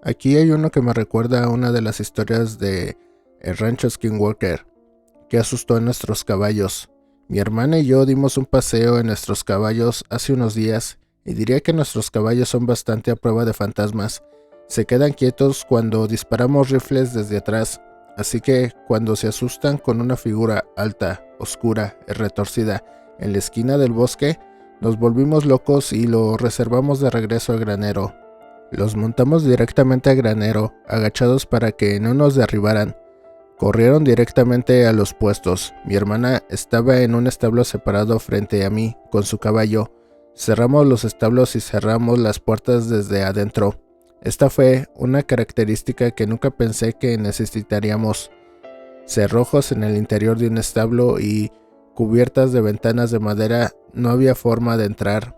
Aquí hay uno que me recuerda a una de las historias de el rancho Skinwalker, que asustó a nuestros caballos. Mi hermana y yo dimos un paseo en nuestros caballos hace unos días y diría que nuestros caballos son bastante a prueba de fantasmas. Se quedan quietos cuando disparamos rifles desde atrás, así que cuando se asustan con una figura alta, oscura y retorcida en la esquina del bosque, nos volvimos locos y lo reservamos de regreso al granero. Los montamos directamente al granero, agachados para que no nos derribaran. Corrieron directamente a los puestos. Mi hermana estaba en un establo separado frente a mí, con su caballo. Cerramos los establos y cerramos las puertas desde adentro. Esta fue una característica que nunca pensé que necesitaríamos. Cerrojos en el interior de un establo y cubiertas de ventanas de madera, no había forma de entrar.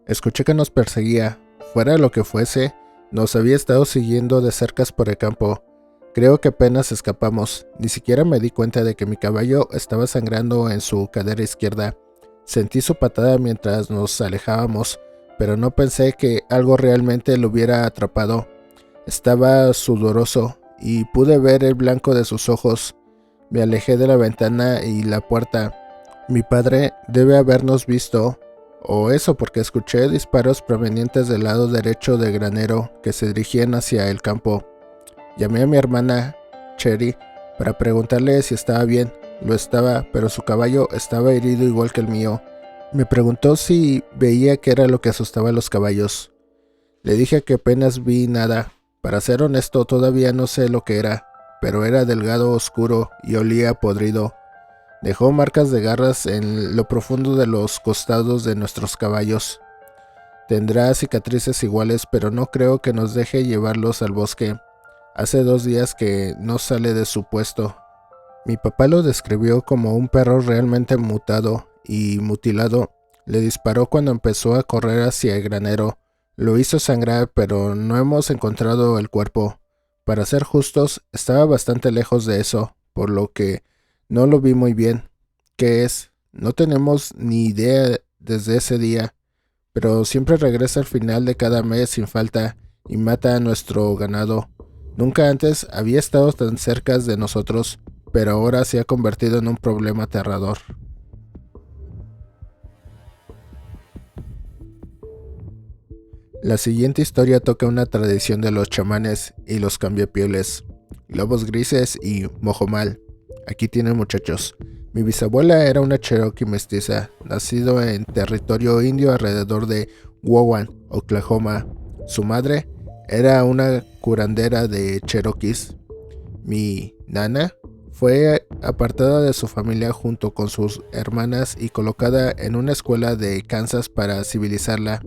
Escuché que nos perseguía. Fuera lo que fuese, nos había estado siguiendo de cerca por el campo. Creo que apenas escapamos. Ni siquiera me di cuenta de que mi caballo estaba sangrando en su cadera izquierda. Sentí su patada mientras nos alejábamos, pero no pensé que algo realmente lo hubiera atrapado. Estaba sudoroso y pude ver el blanco de sus ojos. Me alejé de la ventana y la puerta. Mi padre debe habernos visto, o eso porque escuché disparos provenientes del lado derecho del granero que se dirigían hacia el campo. Llamé a mi hermana, Cherry, para preguntarle si estaba bien. Lo estaba, pero su caballo estaba herido igual que el mío. Me preguntó si veía qué era lo que asustaba a los caballos. Le dije que apenas vi nada. Para ser honesto, todavía no sé lo que era, pero era delgado, oscuro y olía podrido. Dejó marcas de garras en lo profundo de los costados de nuestros caballos. Tendrá cicatrices iguales, pero no creo que nos deje llevarlos al bosque. Hace 2 días que no sale de su puesto. Mi papá lo describió como un perro realmente mutado y mutilado. Le disparó cuando empezó a correr hacia el granero. Lo hizo sangrar, pero no hemos encontrado el cuerpo. Para ser justos, estaba bastante lejos de eso, por lo que no lo vi muy bien. ¿Qué es? No tenemos ni idea desde ese día, pero siempre regresa al final de cada mes sin falta y mata a nuestro ganado. Nunca antes había estado tan cerca de nosotros, pero ahora se ha convertido en un problema aterrador. La siguiente historia toca una tradición de los chamanes y los cambiapieles, lobos grises y mojomal. Aquí tienen, muchachos. Mi bisabuela era una cherokee mestiza, nacido en territorio indio alrededor de Wowan, Oklahoma. Su madre era una curandera de cherokees. Mi nana fue apartada de su familia junto con sus hermanas y colocada en una escuela de Kansas para civilizarla.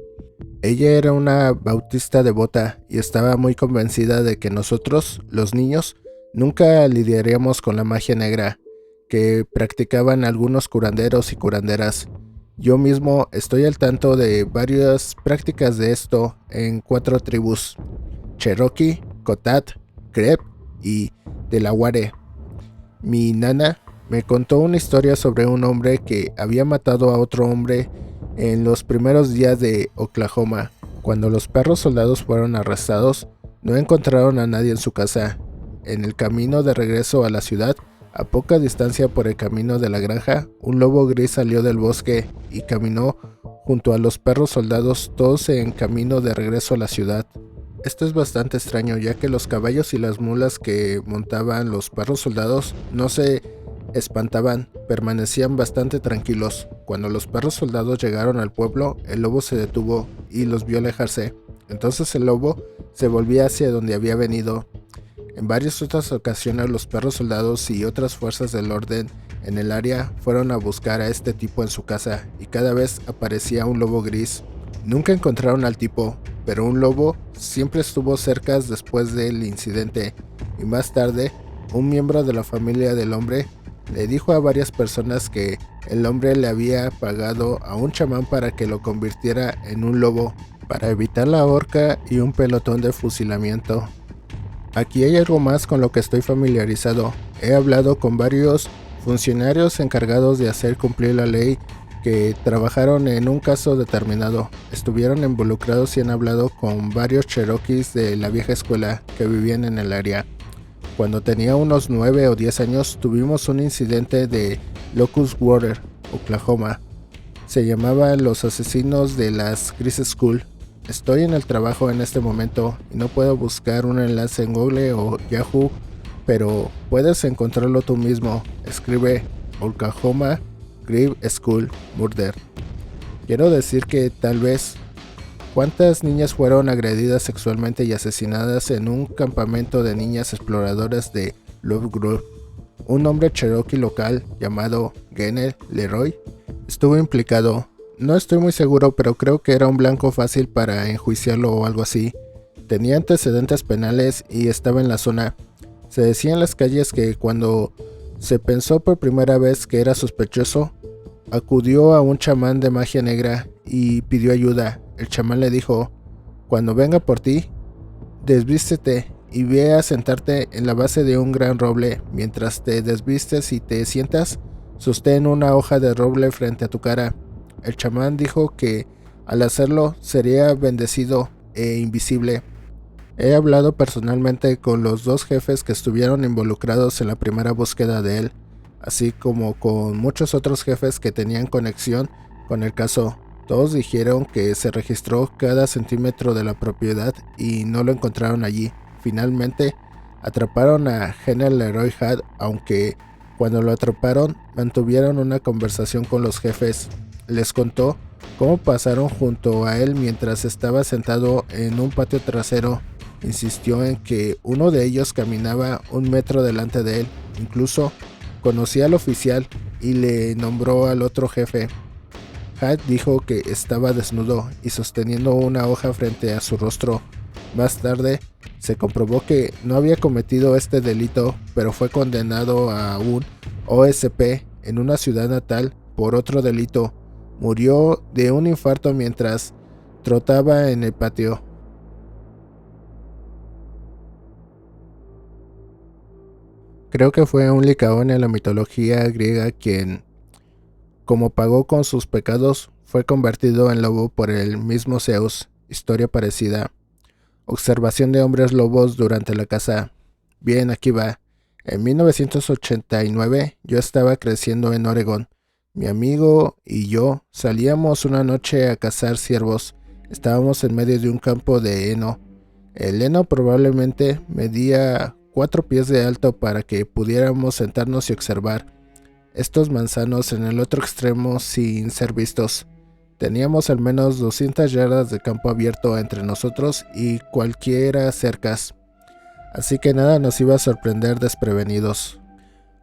Ella era una bautista devota y estaba muy convencida de que nosotros, los niños, nunca lidiaríamos con la magia negra que practicaban algunos curanderos y curanderas. Yo mismo estoy al tanto de varias prácticas de esto en 4 tribus: Cherokee, Cotat, Crep y Delaware. Mi nana me contó una historia sobre un hombre que había matado a otro hombre en los primeros días de Oklahoma. Cuando los perros soldados fueron arrestados, no encontraron a nadie en su casa. En el camino de regreso a la ciudad, a poca distancia por el camino de la granja, un lobo gris salió del bosque y caminó junto a los perros soldados, todos en camino de regreso a la ciudad. Esto es bastante extraño, ya que los caballos y las mulas que montaban los perros soldados no se espantaban, permanecían bastante tranquilos. Cuando los perros soldados llegaron al pueblo, el lobo se detuvo y los vio alejarse. Entonces el lobo se volvía hacia donde había venido. En varias otras ocasiones los perros soldados y otras fuerzas del orden en el área fueron a buscar a este tipo en su casa y cada vez aparecía un lobo gris. Nunca encontraron al tipo, pero un lobo siempre estuvo cerca después del incidente y más tarde un miembro de la familia del hombre le dijo a varias personas que el hombre le había pagado a un chamán para que lo convirtiera en un lobo para evitar la horca y un pelotón de fusilamiento. Aquí hay algo más con lo que estoy familiarizado. He hablado con varios funcionarios encargados de hacer cumplir la ley que trabajaron en un caso determinado. Estuvieron involucrados y han hablado con varios cherokees de la vieja escuela que vivían en el área. Cuando tenía unos 9 o 10 años tuvimos un incidente de Locust Water, Oklahoma. Se llamaba Los Asesinos de las Chris School. Estoy en el trabajo en este momento y no puedo buscar un enlace en Google o Yahoo, pero puedes encontrarlo tú mismo. Escribe Oklahoma Grave School Murder. Quiero decir que tal vez ¿cuántas niñas fueron agredidas sexualmente y asesinadas en un campamento de niñas exploradoras de Love Grove? Un hombre cherokee local llamado Gene Leroy estuvo implicado. No estoy muy seguro, pero creo que era un blanco fácil para enjuiciarlo o algo así. Tenía antecedentes penales y estaba en la zona. Se decía en las calles que cuando se pensó por primera vez que era sospechoso, acudió a un chamán de magia negra y pidió ayuda. El chamán le dijo: cuando venga por ti, desvístete y ve a sentarte en la base de un gran roble. Mientras te desvistes y te sientas, sostén una hoja de roble frente a tu cara. El chamán dijo que al hacerlo sería bendecido e invisible. He hablado personalmente con los dos jefes que estuvieron involucrados en la primera búsqueda de él, así como con muchos otros jefes que tenían conexión con el caso. Todos dijeron que se registró cada centímetro de la propiedad y no lo encontraron allí. Finalmente, atraparon a Gene Leroy Had, aunque cuando lo atraparon, mantuvieron una conversación con los jefes. Les contó cómo pasaron junto a él mientras estaba sentado en un patio trasero. Insistió en que uno de ellos caminaba 1 metro delante de él. Incluso conocía al oficial y le nombró al otro jefe. Had dijo que estaba desnudo y sosteniendo una hoja frente a su rostro. Más tarde, se comprobó que no había cometido este delito, pero fue condenado a un OSP en una ciudad natal por otro delito. Murió de un infarto mientras trotaba en el patio. Creo que fue un Licaón en la mitología griega quien, como pagó con sus pecados, fue convertido en lobo por el mismo Zeus. Historia parecida. Observación de hombres lobos durante la caza. Bien, aquí va. En 1989 yo estaba creciendo en Oregón. Mi amigo y yo salíamos una noche a cazar ciervos. Estábamos en medio de un campo de heno. El heno probablemente medía 4 pies de alto para que pudiéramos sentarnos y observar estos manzanos en el otro extremo sin ser vistos. Teníamos al menos 200 yardas de campo abierto entre nosotros y cualquiera cercas, así que nada nos iba a sorprender desprevenidos.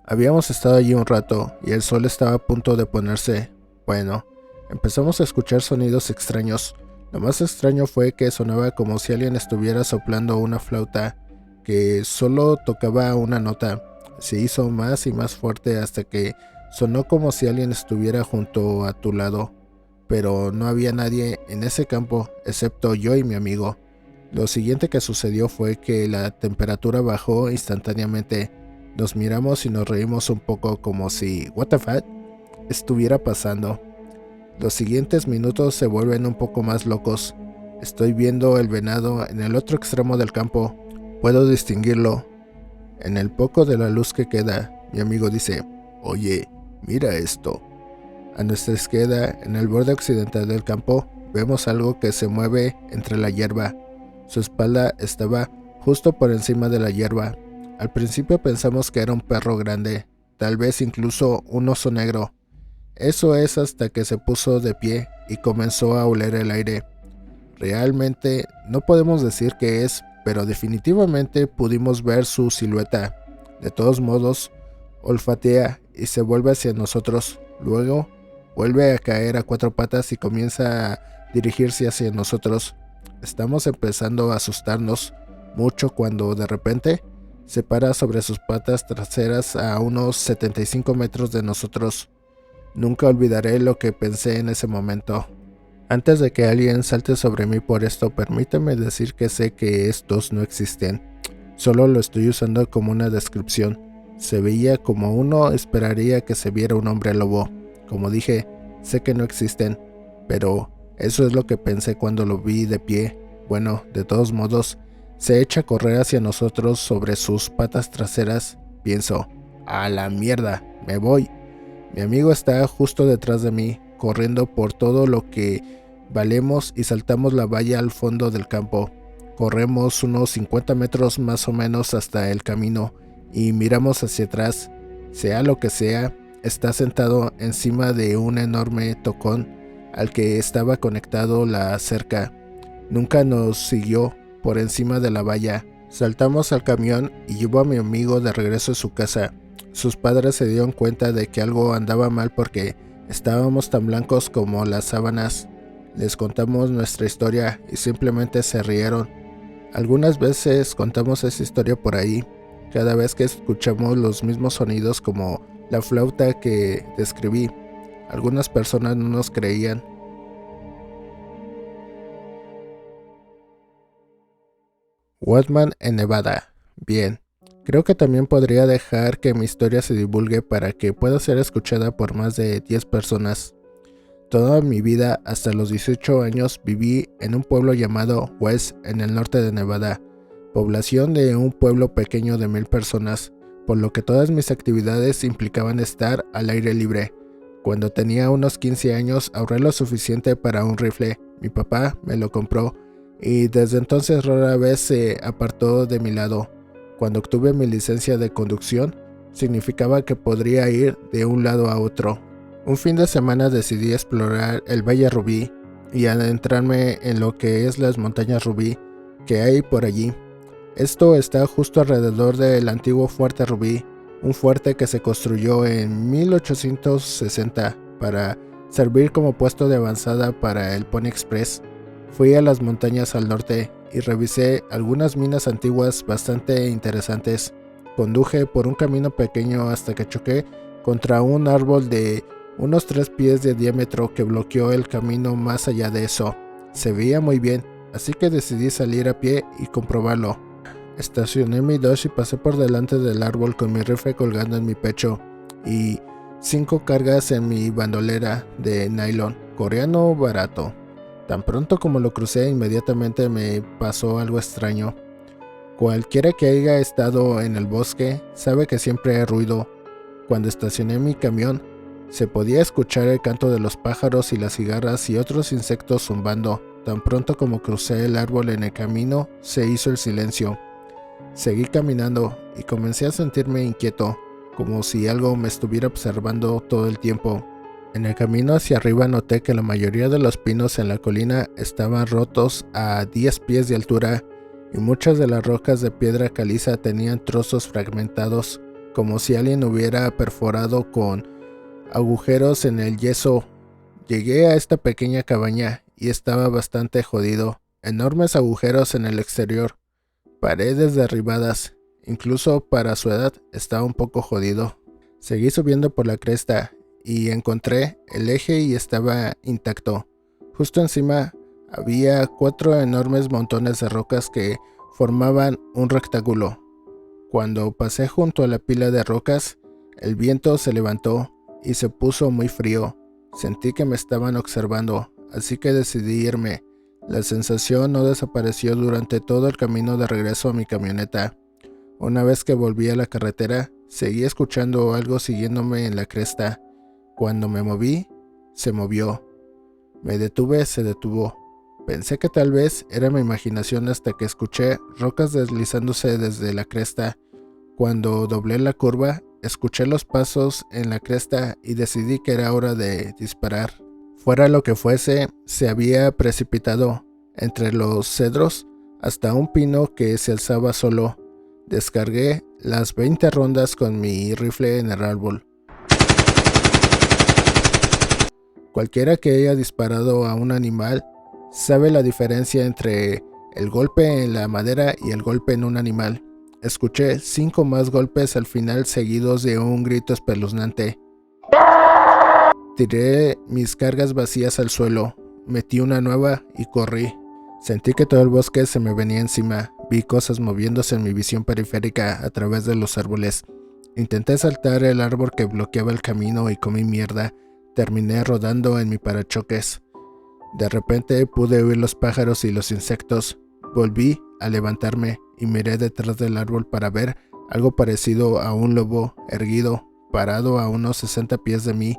Habíamos estado allí un rato y el sol estaba a punto de ponerse. Bueno, empezamos a escuchar sonidos extraños. Lo más extraño fue que sonaba como si alguien estuviera soplando una flauta que solo tocaba una nota. Se hizo más y más fuerte hasta que sonó como si alguien estuviera junto a tu lado, pero no había nadie en ese campo excepto yo y mi amigo. Lo siguiente que sucedió fue que la temperatura bajó instantáneamente. Nos miramos y nos reímos un poco como si "what the fuck" estuviera pasando. Los siguientes minutos se vuelven un poco más locos. Estoy viendo el venado en el otro extremo del campo. Puedo distinguirlo. En el poco de la luz que queda, mi amigo dice: "Oye, mira esto". A nuestra izquierda, en el borde occidental del campo, vemos algo que se mueve entre la hierba. Su espalda estaba justo por encima de la hierba. Al principio pensamos que era un perro grande, tal vez incluso un oso negro. Eso es hasta que se puso de pie y comenzó a oler el aire. Realmente no podemos decir qué es, pero definitivamente pudimos ver su silueta. De todos modos, olfatea y se vuelve hacia nosotros. Luego, vuelve a caer a 4 patas y comienza a dirigirse hacia nosotros. Estamos empezando a asustarnos mucho cuando de repente se para sobre sus patas traseras a unos 75 metros de nosotros. Nunca olvidaré lo que pensé en ese momento. Antes de que alguien salte sobre mí por esto, permíteme decir que sé que estos no existen. Solo lo estoy usando como una descripción. Se veía como uno esperaría que se viera un hombre lobo. Como dije, sé que no existen, pero eso es lo que pensé cuando lo vi de pie. Bueno, de todos modos, se echa a correr hacia nosotros sobre sus patas traseras. Pienso, a la mierda, me voy. Mi amigo está justo detrás de mí, corriendo por todo lo que valemos y saltamos la valla al fondo del campo. Corremos unos 50 metros más o menos hasta el camino y miramos hacia atrás. Sea lo que sea, está sentado encima de un enorme tocón al que estaba conectado la cerca. Nunca nos siguió por encima de la valla. Saltamos al camión y llevó a mi amigo de regreso a su casa. Sus padres se dieron cuenta de que algo andaba mal porque estábamos tan blancos como las sábanas. Les contamos nuestra historia y simplemente se rieron. Algunas veces contamos esa historia por ahí, cada vez que escuchamos los mismos sonidos como la flauta que describí. Algunas personas no nos creían. Woodman en Nevada. Bien, creo que también podría dejar que mi historia se divulgue para que pueda ser escuchada por más de 10 personas. Toda mi vida, hasta los 18 años, viví en un pueblo llamado West en el norte de Nevada, población de un pueblo pequeño de 1000 personas, por lo que todas mis actividades implicaban estar al aire libre. Cuando tenía unos 15 años ahorré lo suficiente para un rifle, mi papá me lo compró y desde entonces rara vez se apartó de mi lado. Cuando obtuve mi licencia de conducción, significaba que podría ir de un lado a otro. Un fin de semana decidí explorar el Valle Rubí y adentrarme en lo que es las montañas Rubí que hay por allí. Esto está justo alrededor del antiguo Fuerte Rubí, un fuerte que se construyó en 1860 para servir como puesto de avanzada para el Pony Express. Fui a las montañas al norte y revisé algunas minas antiguas bastante interesantes. Conduje por un camino pequeño hasta que choqué contra un árbol de unos 3 pies de diámetro que bloqueó el camino más allá de eso. Se veía muy bien, así que decidí salir a pie y comprobarlo. Estacioné mi Dodge y pasé por delante del árbol con mi rifle colgando en mi pecho y 5 cargas en mi bandolera de nylon, coreano barato. Tan pronto como lo crucé, inmediatamente me pasó algo extraño. Cualquiera que haya estado en el bosque sabe que siempre hay ruido. Cuando estacioné mi camión, se podía escuchar el canto de los pájaros y las cigarras y otros insectos zumbando. Tan pronto como crucé el árbol en el camino, se hizo el silencio. Seguí caminando y comencé a sentirme inquieto, como si algo me estuviera observando todo el tiempo. En el camino hacia arriba noté que la mayoría de los pinos en la colina estaban rotos a 10 pies de altura y muchas de las rocas de piedra caliza tenían trozos fragmentados, como si alguien hubiera perforado con agujeros en el yeso. Llegué a esta pequeña cabaña y estaba bastante jodido. Enormes agujeros en el exterior, paredes derribadas. Incluso para su edad estaba un poco jodido. Seguí subiendo por la cresta y encontré el eje y estaba intacto. Justo encima había 4 enormes montones de rocas que formaban un rectángulo. Cuando pasé junto a la pila de rocas, el viento se levantó y se puso muy frío. Sentí que me estaban observando, así que decidí irme. La sensación no desapareció durante todo el camino de regreso a mi camioneta. Una vez que volví a la carretera, seguí escuchando algo siguiéndome en la cresta. Cuando me moví, se movió. Me detuve, se detuvo. Pensé que tal vez era mi imaginación hasta que escuché rocas deslizándose desde la cresta. Cuando doblé la curva, escuché los pasos en la cresta y decidí que era hora de disparar. Fuera lo que fuese, se había precipitado entre los cedros hasta un pino que se alzaba solo. Descargué las 20 rondas con mi rifle en el árbol. Cualquiera que haya disparado a un animal sabe la diferencia entre el golpe en la madera y el golpe en un animal. Escuché 5 más golpes al final seguidos de un grito espeluznante. Tiré mis cargas vacías al suelo, metí una nueva y corrí. Sentí que todo el bosque se me venía encima. Vi cosas moviéndose en mi visión periférica a través de los árboles. Intenté saltar el árbol que bloqueaba el camino y comí mierda. terminé rodando en mi parachoques. De repente pude oír los pájaros y los insectos. Volví a levantarme y miré detrás del árbol para ver algo parecido a un lobo erguido, parado a unos 60 pies de mí,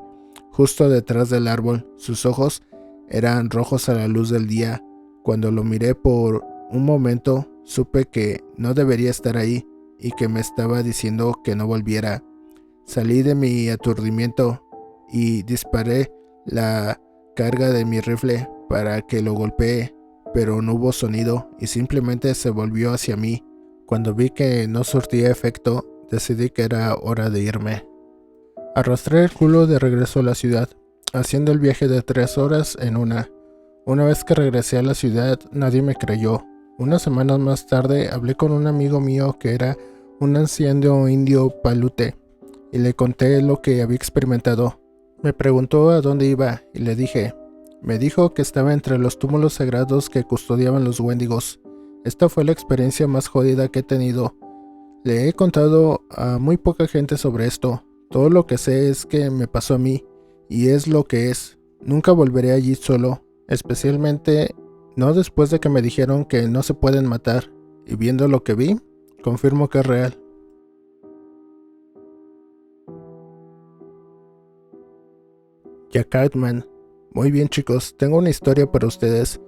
justo detrás del árbol. Sus ojos eran rojos a la luz del día. Cuando lo miré por un momento, supe que no debería estar ahí y que me estaba diciendo que no volviera. Salí de mi aturdimiento y disparé la carga de mi rifle para que lo golpee, pero no hubo sonido y simplemente se volvió hacia mí. Cuando vi que no surtía efecto, decidí que era hora de irme. Arrastré el culo de regreso a la ciudad, haciendo el viaje de 3 horas en una. Una vez que regresé a la ciudad, nadie me creyó. Unas semanas más tarde hablé con un amigo mío que era un anciano indio palute y le conté lo que había experimentado. Me preguntó a dónde iba y le dije. Me dijo que estaba entre los túmulos sagrados que custodiaban los Wendigos. Esta fue la experiencia más jodida que he tenido. Le he contado a muy poca gente sobre esto. Todo lo que sé es que me pasó a mí, y es lo que es. Nunca volveré allí solo, especialmente no después de que me dijeron que no se pueden matar, y viendo lo que vi, confirmo que es real. Jack Cartman. Muy bien, chicos, tengo una historia para ustedes,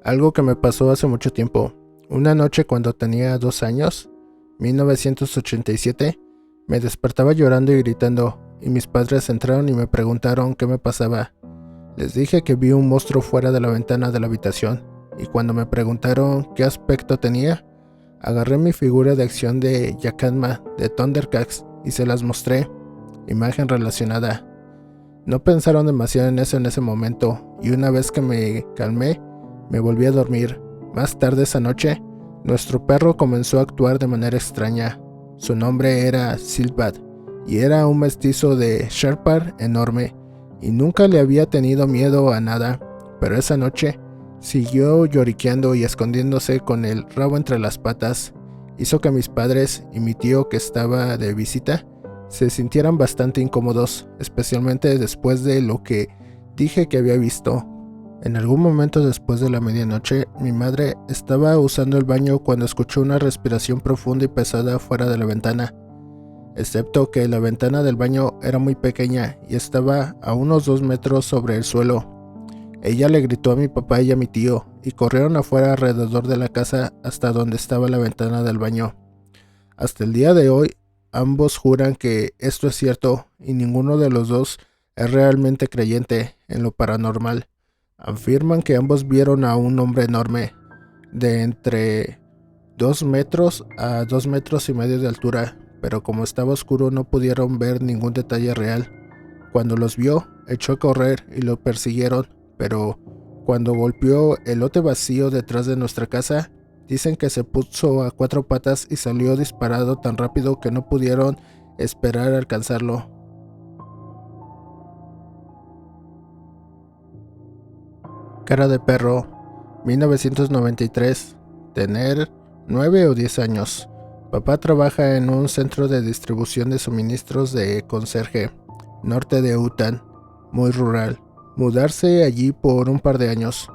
algo que me pasó hace mucho tiempo. Una noche cuando tenía 2 años, 1987, me despertaba llorando y gritando, y mis padres entraron y me preguntaron qué me pasaba. Les dije que vi un monstruo fuera de la ventana de la habitación, y cuando me preguntaron qué aspecto tenía, agarré mi figura de acción de Yakadma de Thundercats y se las mostré, imagen relacionada. No pensaron demasiado en eso en ese momento, y una vez que me calmé, me volví a dormir. Más tarde esa noche, nuestro perro comenzó a actuar de manera extraña. Su nombre era Silvad, y era un mestizo de Sherpar enorme, y nunca le había tenido miedo a nada, pero esa noche siguió lloriqueando y escondiéndose con el rabo entre las patas. Hizo que mis padres y mi tío que estaba de visita se sintieran bastante incómodos, especialmente después de lo que dije que había visto. En algún momento después de la medianoche, mi madre estaba usando el baño cuando escuchó una respiración profunda y pesada fuera de la ventana, excepto que la ventana del baño era muy pequeña y estaba a unos 2 metros sobre el suelo. Ella le gritó a mi papá y a mi tío, y corrieron afuera alrededor de la casa hasta donde estaba la ventana del baño. Hasta el día de hoy, ambos juran que esto es cierto y ninguno de los dos es realmente creyente en lo paranormal. Afirman que ambos vieron a un hombre enorme, de entre 2 metros a 2 metros y medio de altura, pero como estaba oscuro no pudieron ver ningún detalle real. Cuando los vio, echó a correr y lo persiguieron, pero cuando golpeó el lote vacío detrás de nuestra casa, dicen que se puso a 4 patas y salió disparado tan rápido que no pudieron esperar a alcanzarlo. Cara de perro, 1993, tener 9 o 10 años. Papá trabaja en un centro de distribución de suministros de conserje, norte de Utah, muy rural. Mudarse allí por un par de años.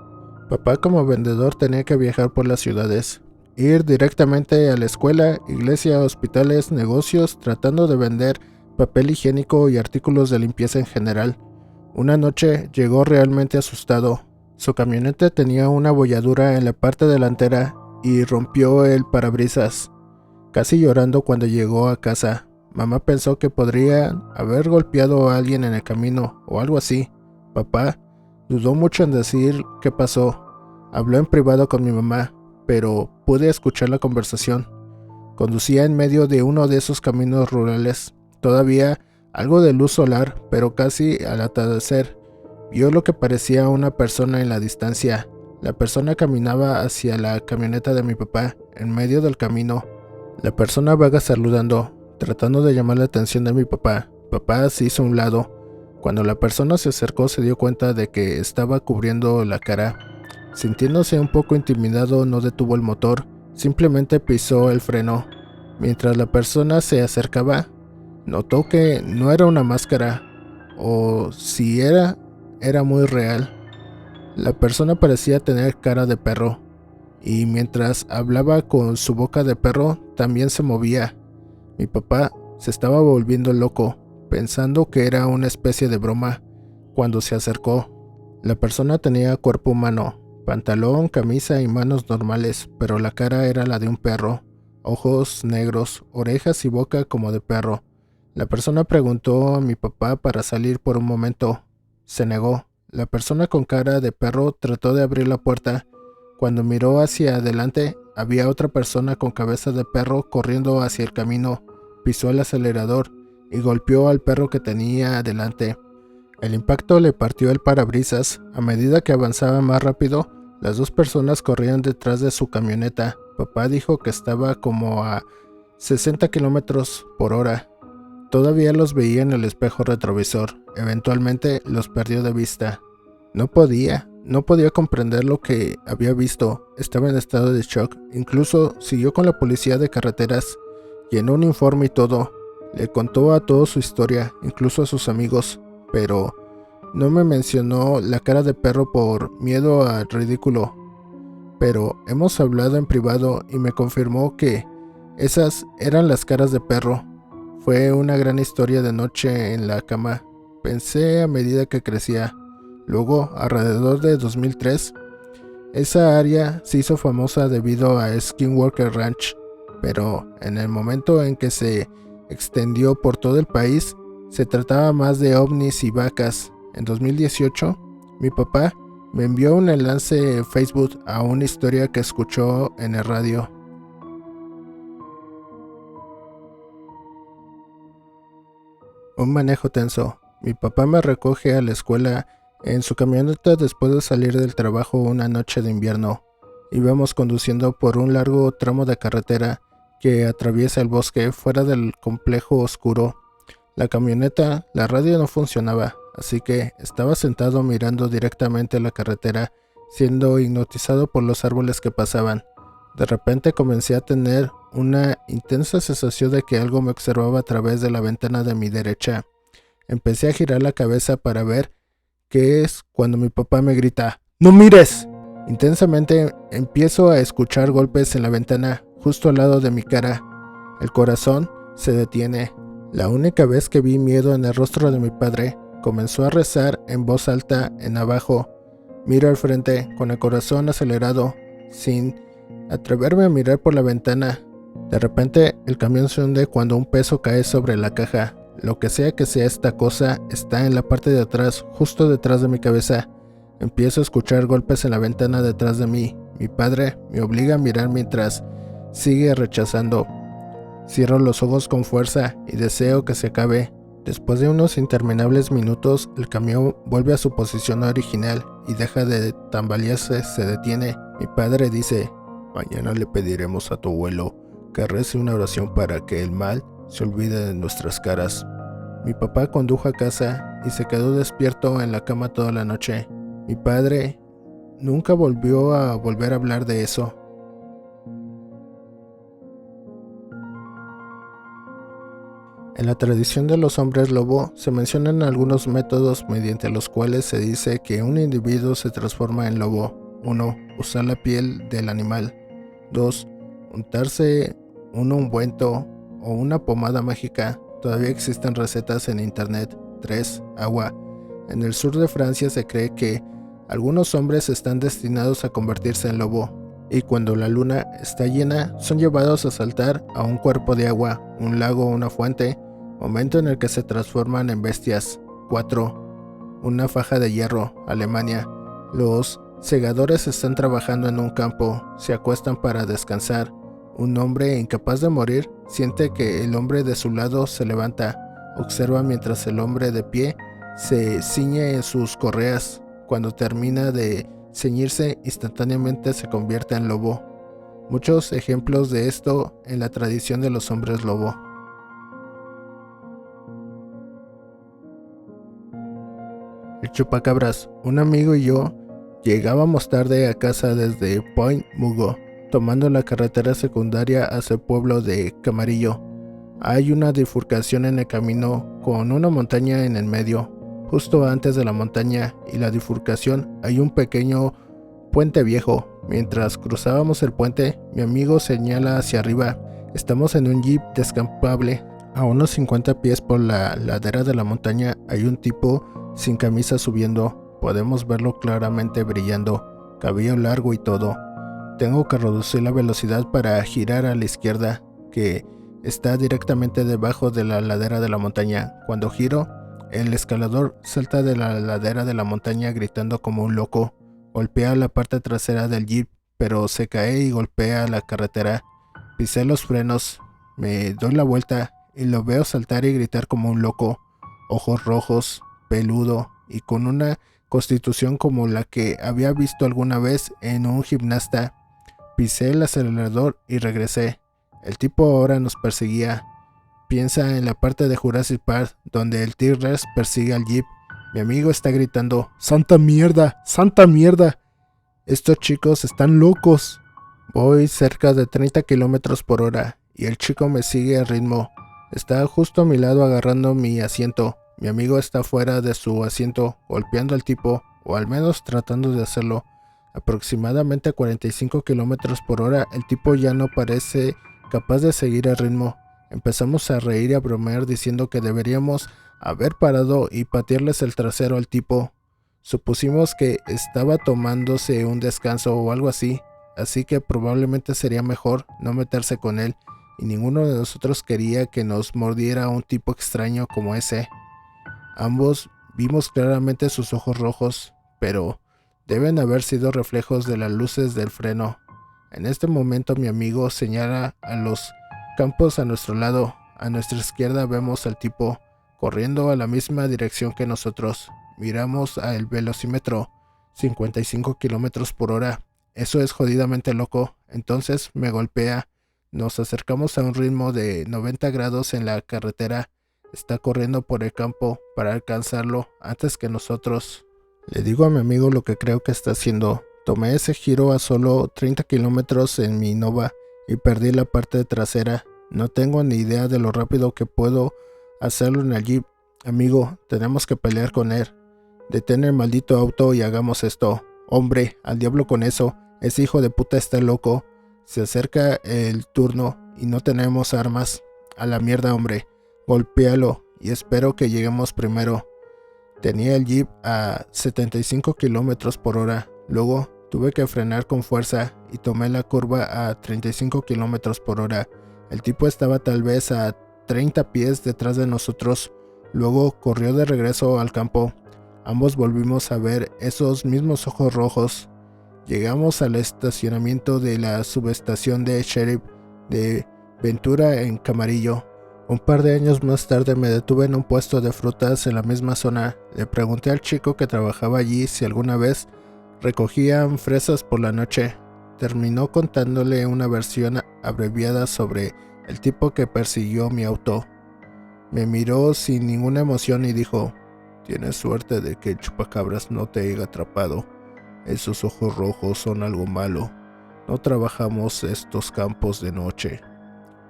Papá como vendedor tenía que viajar por las ciudades, ir directamente a la escuela, iglesia, hospitales, negocios, tratando de vender papel higiénico y artículos de limpieza en general. Una noche llegó realmente asustado. Su camioneta tenía una abolladura en la parte delantera y rompió el parabrisas. Casi llorando cuando llegó a casa, mamá pensó que podría haber golpeado a alguien en el camino o algo así. Papá dudó mucho en decir qué pasó. Habló en privado con mi mamá, pero pude escuchar la conversación. Conducía en medio de uno de esos caminos rurales. Todavía algo de luz solar, pero casi al atardecer. Vio lo que parecía una persona en la distancia. La persona caminaba hacia la camioneta de mi papá, en medio del camino. La persona vaga saludando, tratando de llamar la atención de mi papá. Papá se hizo a un lado. Cuando la persona se acercó se dio cuenta de que estaba cubriendo la cara. Sintiéndose un poco intimidado no detuvo el motor, simplemente pisó el freno. Mientras la persona se acercaba, notó que no era una máscara. o si era muy real. La persona parecía tener cara de perro, y mientras hablaba con su boca de perro también se movía. Mi papá se estaba volviendo loco, pensando que era una especie de broma cuando se acercó. La persona tenía cuerpo humano, pantalón, camisa y manos normales, pero la cara era la de un perro, ojos negros, orejas y boca como de perro. La persona preguntó a mi papá para salir por un momento. Se negó. La persona con cara de perro trató de abrir la puerta. Cuando miró hacia adelante, había otra persona con cabeza de perro corriendo hacia el camino. Pisó el acelerador y golpeó al perro que tenía adelante. El impacto le partió el parabrisas. A medida que avanzaba más rápido, las dos personas corrían detrás de su camioneta. Papá dijo que estaba como a 60 kilómetros por hora. Todavía los veía en el espejo retrovisor. Eventualmente los perdió de vista. No podía comprender lo que había visto. Estaba en estado de shock. Incluso siguió con la policía de carreteras. Llenó un informe y todo. Le contó a todos su historia, incluso a sus amigos. Pero no me mencionó la cara de perro por miedo al ridículo. Pero hemos hablado en privado y me confirmó que esas eran las caras de perro. Fue una gran historia de noche en la cama. Pensé a medida que crecía. Luego, alrededor de 2003, esa área se hizo famosa debido a Skinwalker Ranch, pero en el momento en que se extendió por todo el país, se trataba más de ovnis y vacas. En 2018, mi papá me envió un enlace en Facebook a una historia que escuchó en el radio. Un manejo tenso. Mi papá me recoge a la escuela en su camioneta después de salir del trabajo una noche de invierno. Íbamos conduciendo por un largo tramo de carretera que atraviesa el bosque fuera del complejo oscuro. La camioneta, la radio no funcionaba, así que estaba sentado mirando directamente a la carretera, siendo hipnotizado por los árboles que pasaban. De repente comencé a tener una intensa sensación de que algo me observaba a través de la ventana de mi derecha. Empecé a girar la cabeza para ver qué es cuando mi papá me grita: ¡No mires! Intensamente empiezo a escuchar golpes en la ventana justo al lado de mi cara. El corazón se detiene. La única vez que vi miedo en el rostro de mi padre, comenzó a rezar en voz alta en abajo. Miro al frente con el corazón acelerado, sin atreverme a mirar por la ventana. De repente el camión se hunde cuando un peso cae sobre la caja. Lo que sea esta cosa está en la parte de atrás, justo detrás de mi cabeza. Empiezo a escuchar golpes en la ventana detrás de mí. Mi padre me obliga a mirar mientras sigue rechazando. Cierro los ojos con fuerza y deseo que se acabe. Después de unos interminables minutos, el camión vuelve a su posición original y deja de tambalearse, se detiene. Mi padre dice: mañana le pediremos a tu abuelo que rece una oración para que el mal se olvide de nuestras caras. Mi papá condujo a casa y se quedó despierto en la cama toda la noche. Mi padre nunca volvió a hablar de eso. En la tradición de los hombres lobo se mencionan algunos métodos mediante los cuales se dice que un individuo se transforma en lobo. 1. Usar la piel del animal. 2. Untarse un ungüento o una pomada mágica. Todavía existen recetas en internet. 3. Agua. En el sur de Francia se cree que algunos hombres están destinados a convertirse en lobo, y cuando la luna está llena son llevados a saltar a un cuerpo de agua, un lago o una fuente, momento en el que se transforman en bestias. 4. Una faja de hierro. Alemania. Los segadores están trabajando en un campo, se acuestan para descansar. Un hombre incapaz de morir siente que el hombre de su lado se levanta, observa mientras el hombre de pie se ciñe en sus correas. Cuando termina de ceñirse, instantáneamente se convierte en lobo. Muchos ejemplos de esto en la tradición de los hombres lobo. El chupacabras. Un amigo y yo llegábamos tarde a casa desde Point Mugo, tomando la carretera secundaria hacia el pueblo de Camarillo. Hay una bifurcación en el camino con una montaña en el medio. Justo antes de la montaña y la bifurcación hay un pequeño puente viejo. Mientras cruzábamos el puente, mi amigo señala hacia arriba. Estamos en un jeep descampable. A unos 50 pies por la ladera de la montaña hay un tipo sin camisa subiendo. Podemos verlo claramente brillando, cabello largo y todo. Tengo que reducir la velocidad para girar a la izquierda, que está directamente debajo de la ladera de la montaña. Cuando giro, el escalador salta de la ladera de la montaña gritando como un loco. Golpea la parte trasera del jeep, pero se cae y golpea la carretera. Pisé los frenos, me doy la vuelta y lo veo saltar y gritar como un loco. Ojos rojos, peludo y con una constitución como la que había visto alguna vez en un gimnasta. Pisé el acelerador y regresé. El tipo ahora nos perseguía. Piensa en la parte de Jurassic Park donde el T-Rex persigue al jeep. Mi amigo está gritando: ¡Santa mierda! ¡Santa mierda! Estos chicos están locos. Voy cerca de 30 kilómetros por hora y el chico me sigue a ritmo. Está justo a mi lado agarrando mi asiento. Mi amigo está fuera de su asiento golpeando al tipo, o al menos tratando de hacerlo. Aproximadamente a 45 kilómetros por hora, el tipo ya no parece capaz de seguir el ritmo. Empezamos a reír y a bromear diciendo que deberíamos haber parado y patearles el trasero al tipo. Supusimos que estaba tomándose un descanso o algo así que probablemente sería mejor no meterse con él, y ninguno de nosotros quería que nos mordiera un tipo extraño como ese. Ambos vimos claramente sus ojos rojos, pero deben haber sido reflejos de las luces del freno. En este momento mi amigo señala a los campos a nuestro lado. A nuestra izquierda vemos al tipo corriendo a la misma dirección que nosotros. Miramos al velocímetro, 55 kilómetros por hora. Eso es jodidamente loco. Entonces me golpea. Nos acercamos a un ritmo de 90 grados en la carretera. Está corriendo por el campo para alcanzarlo antes que nosotros. Le digo a mi amigo lo que creo que está haciendo. Tomé ese giro a solo 30 kilómetros en mi Nova y perdí la parte trasera. No tengo ni idea de lo rápido que puedo hacerlo en el jeep. Amigo, tenemos que pelear con él. Detén el maldito auto y hagamos esto. Hombre, al diablo con eso. Ese hijo de puta está loco. Se acerca el turno y no tenemos armas. A la mierda, hombre. Golpéalo y espero que lleguemos primero. Tenía el jeep a 75 kilómetros por hora. Luego tuve que frenar con fuerza y tomé la curva a 35 kilómetros por hora. El tipo estaba tal vez a 30 pies detrás de nosotros. Luego corrió de regreso al campo. Ambos volvimos a ver esos mismos ojos rojos. Llegamos al estacionamiento de la subestación de Sheriff de Ventura en Camarillo. Un par de años más tarde me detuve en un puesto de frutas en la misma zona. Le pregunté al chico que trabajaba allí si alguna vez recogían fresas por la noche. Terminó contándole una versión abreviada sobre el tipo que persiguió mi auto. Me miró sin ninguna emoción y dijo: «Tienes suerte de que el chupacabras no te haya atrapado. Esos ojos rojos son algo malo. No trabajamos estos campos de noche».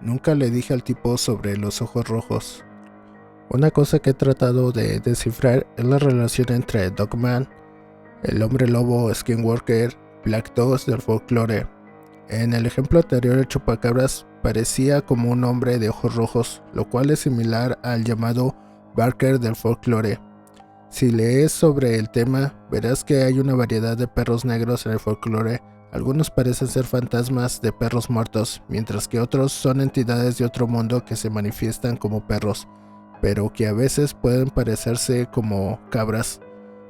Nunca le dije al tipo sobre los ojos rojos. Una cosa que he tratado de descifrar es la relación entre Dogman, el hombre lobo Skinwalker, Black Dogs del folclore. En el ejemplo anterior, el chupacabras parecía como un hombre de ojos rojos, lo cual es similar al llamado Barker del folclore. Si lees sobre el tema, verás que hay una variedad de perros negros en el folclore. Algunos parecen ser fantasmas de perros muertos, mientras que otros son entidades de otro mundo que se manifiestan como perros, pero que a veces pueden parecerse como cabras,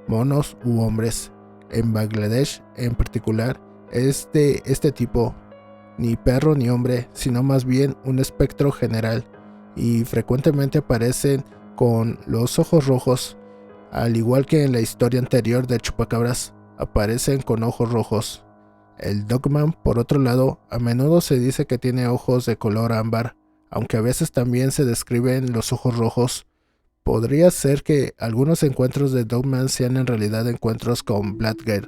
monos u hombres. En Bangladesh, en particular, es de este tipo, ni perro ni hombre, sino más bien un espectro general, y frecuentemente aparecen con los ojos rojos. Al igual que en la historia anterior de chupacabras, aparecen con ojos rojos. El Dogman, por otro lado, a menudo se dice que tiene ojos de color ámbar, aunque a veces también se describen los ojos rojos. Podría ser que algunos encuentros de Dogman sean en realidad encuentros con Blackgate.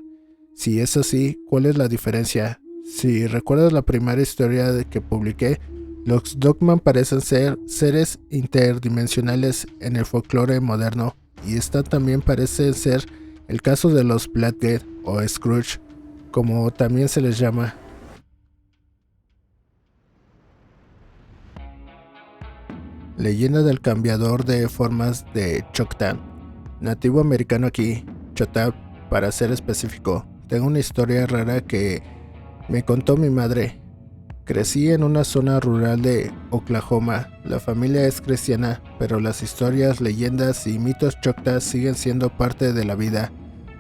Si es así, ¿cuál es la diferencia? Si recuerdas la primera historia que publiqué, los Dogman parecen ser seres interdimensionales en el folclore moderno. y esta también parece ser el caso de los Flathead o Scrooge, como también se les llama. Leyenda del cambiador de formas de Choctaw. Nativo americano aquí, Choctaw para ser específico. Tengo una historia rara que me contó mi madre. Crecí en una zona rural de Oklahoma. La familia es cristiana, pero las historias, leyendas y mitos Choctaw siguen siendo parte de la vida.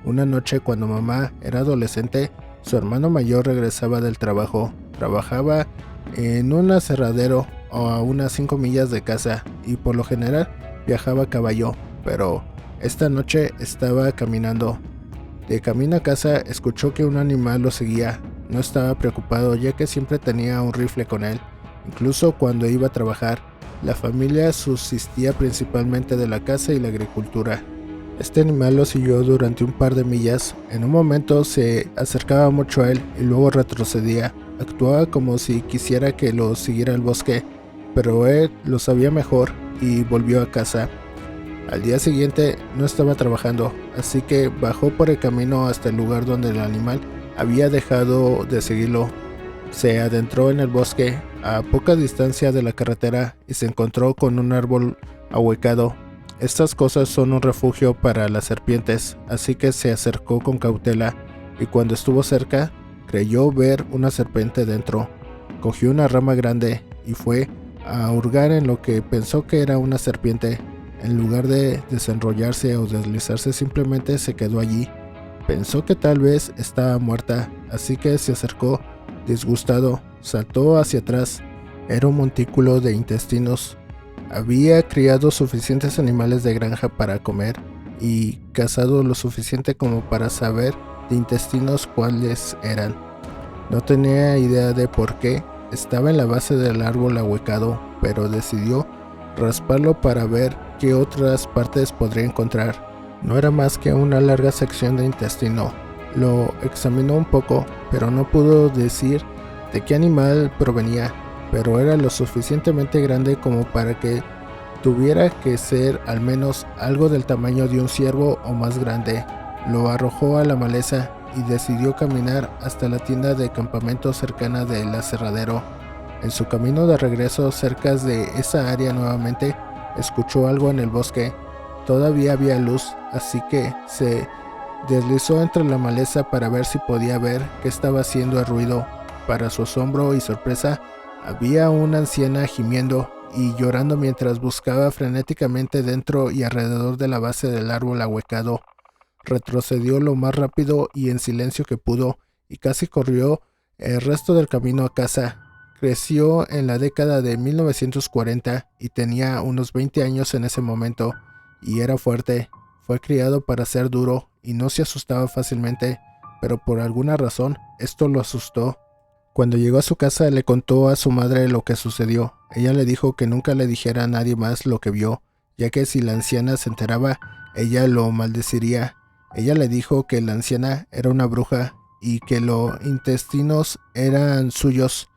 Una noche cuando mamá era adolescente, su hermano mayor regresaba del trabajo. Trabajaba en un aserradero a unas 5 millas de casa y por lo general viajaba a caballo, pero esta noche estaba caminando. De camino a casa escuchó que un animal lo seguía. No estaba preocupado ya que siempre tenía un rifle con él. Incluso cuando iba a trabajar, la familia subsistía principalmente de la caza y la agricultura. Este animal lo siguió durante un par de millas. En un momento se acercaba mucho a él y luego retrocedía. Actuaba como si quisiera que lo siguiera al bosque, pero él lo sabía mejor y volvió a casa. Al día siguiente no estaba trabajando, así que bajó por el camino hasta el lugar donde el animal había dejado de seguirlo. Se adentró en el bosque a poca distancia de la carretera y se encontró con un árbol ahuecado. Estas cosas son un refugio para las serpientes, así que se acercó con cautela y cuando estuvo cerca, creyó ver una serpiente dentro. Cogió una rama grande y fue a hurgar en lo que pensó que era una serpiente. En lugar de desenrollarse o deslizarse, simplemente se quedó allí. Pensó que tal vez estaba muerta, así que se acercó disgustado, saltó hacia atrás. Era un montículo de intestinos. Había criado suficientes animales de granja para comer y cazado lo suficiente como para saber de intestinos cuáles eran. No tenía idea de por qué estaba en la base del árbol ahuecado, pero decidió rasparlo para ver qué otras partes podría encontrar. No era más que una larga sección de intestino. Lo examinó un poco, pero no pudo decir de qué animal provenía, pero era lo suficientemente grande como para que tuviera que ser al menos algo del tamaño de un ciervo o más grande. Lo arrojó a la maleza y decidió caminar hasta la tienda de campamento cercana del aserradero. En su camino de regreso cerca de esa área nuevamente, escuchó algo en el bosque. Todavía había luz, así que se deslizó entre la maleza para ver si podía ver qué estaba haciendo el ruido. Para su asombro y sorpresa, había una anciana gimiendo y llorando mientras buscaba frenéticamente dentro y alrededor de la base del árbol ahuecado. Retrocedió lo más rápido y en silencio que pudo y casi corrió el resto del camino a casa. Creció en la década de 1940 y tenía unos 20 años en ese momento y era fuerte. Fue criado para ser duro y no se asustaba fácilmente, pero por alguna razón esto lo asustó. Cuando llegó a su casa le contó a su madre lo que sucedió. Ella le dijo que nunca le dijera a nadie más lo que vio, ya que si la anciana se enteraba, ella lo maldeciría. Ella le dijo que la anciana era una bruja y que los intestinos eran suyos.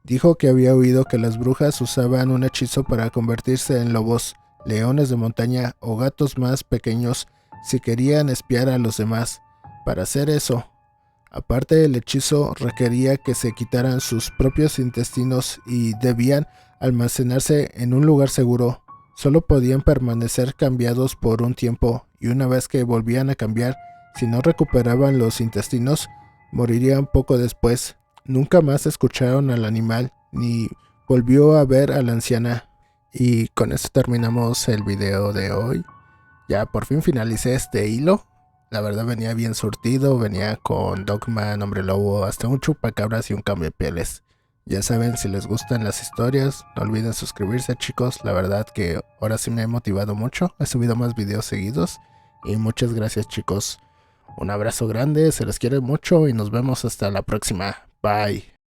Dijo que había oído que las brujas usaban un hechizo para convertirse en lobos, leones de montaña o gatos más pequeños si querían espiar a los demás. Para hacer eso, aparte el hechizo requería que se quitaran sus propios intestinos y debían almacenarse en un lugar seguro. Solo podían permanecer cambiados por un tiempo y una vez que volvían a cambiar, si no recuperaban los intestinos, morirían poco después. Nunca más escucharon al animal ni volvió a ver a la anciana. Y con esto terminamos el video de hoy. Ya por fin finalicé este hilo. La verdad venía bien surtido, venía con Dogman, Hombre Lobo, hasta un chupacabras y un cambio de pieles. Ya saben, si les gustan las historias, no olviden suscribirse, chicos. La verdad que ahora sí me he motivado mucho. He subido más videos seguidos. Y muchas gracias, chicos. Un abrazo grande, se les quiere mucho y nos vemos hasta la próxima. Bye.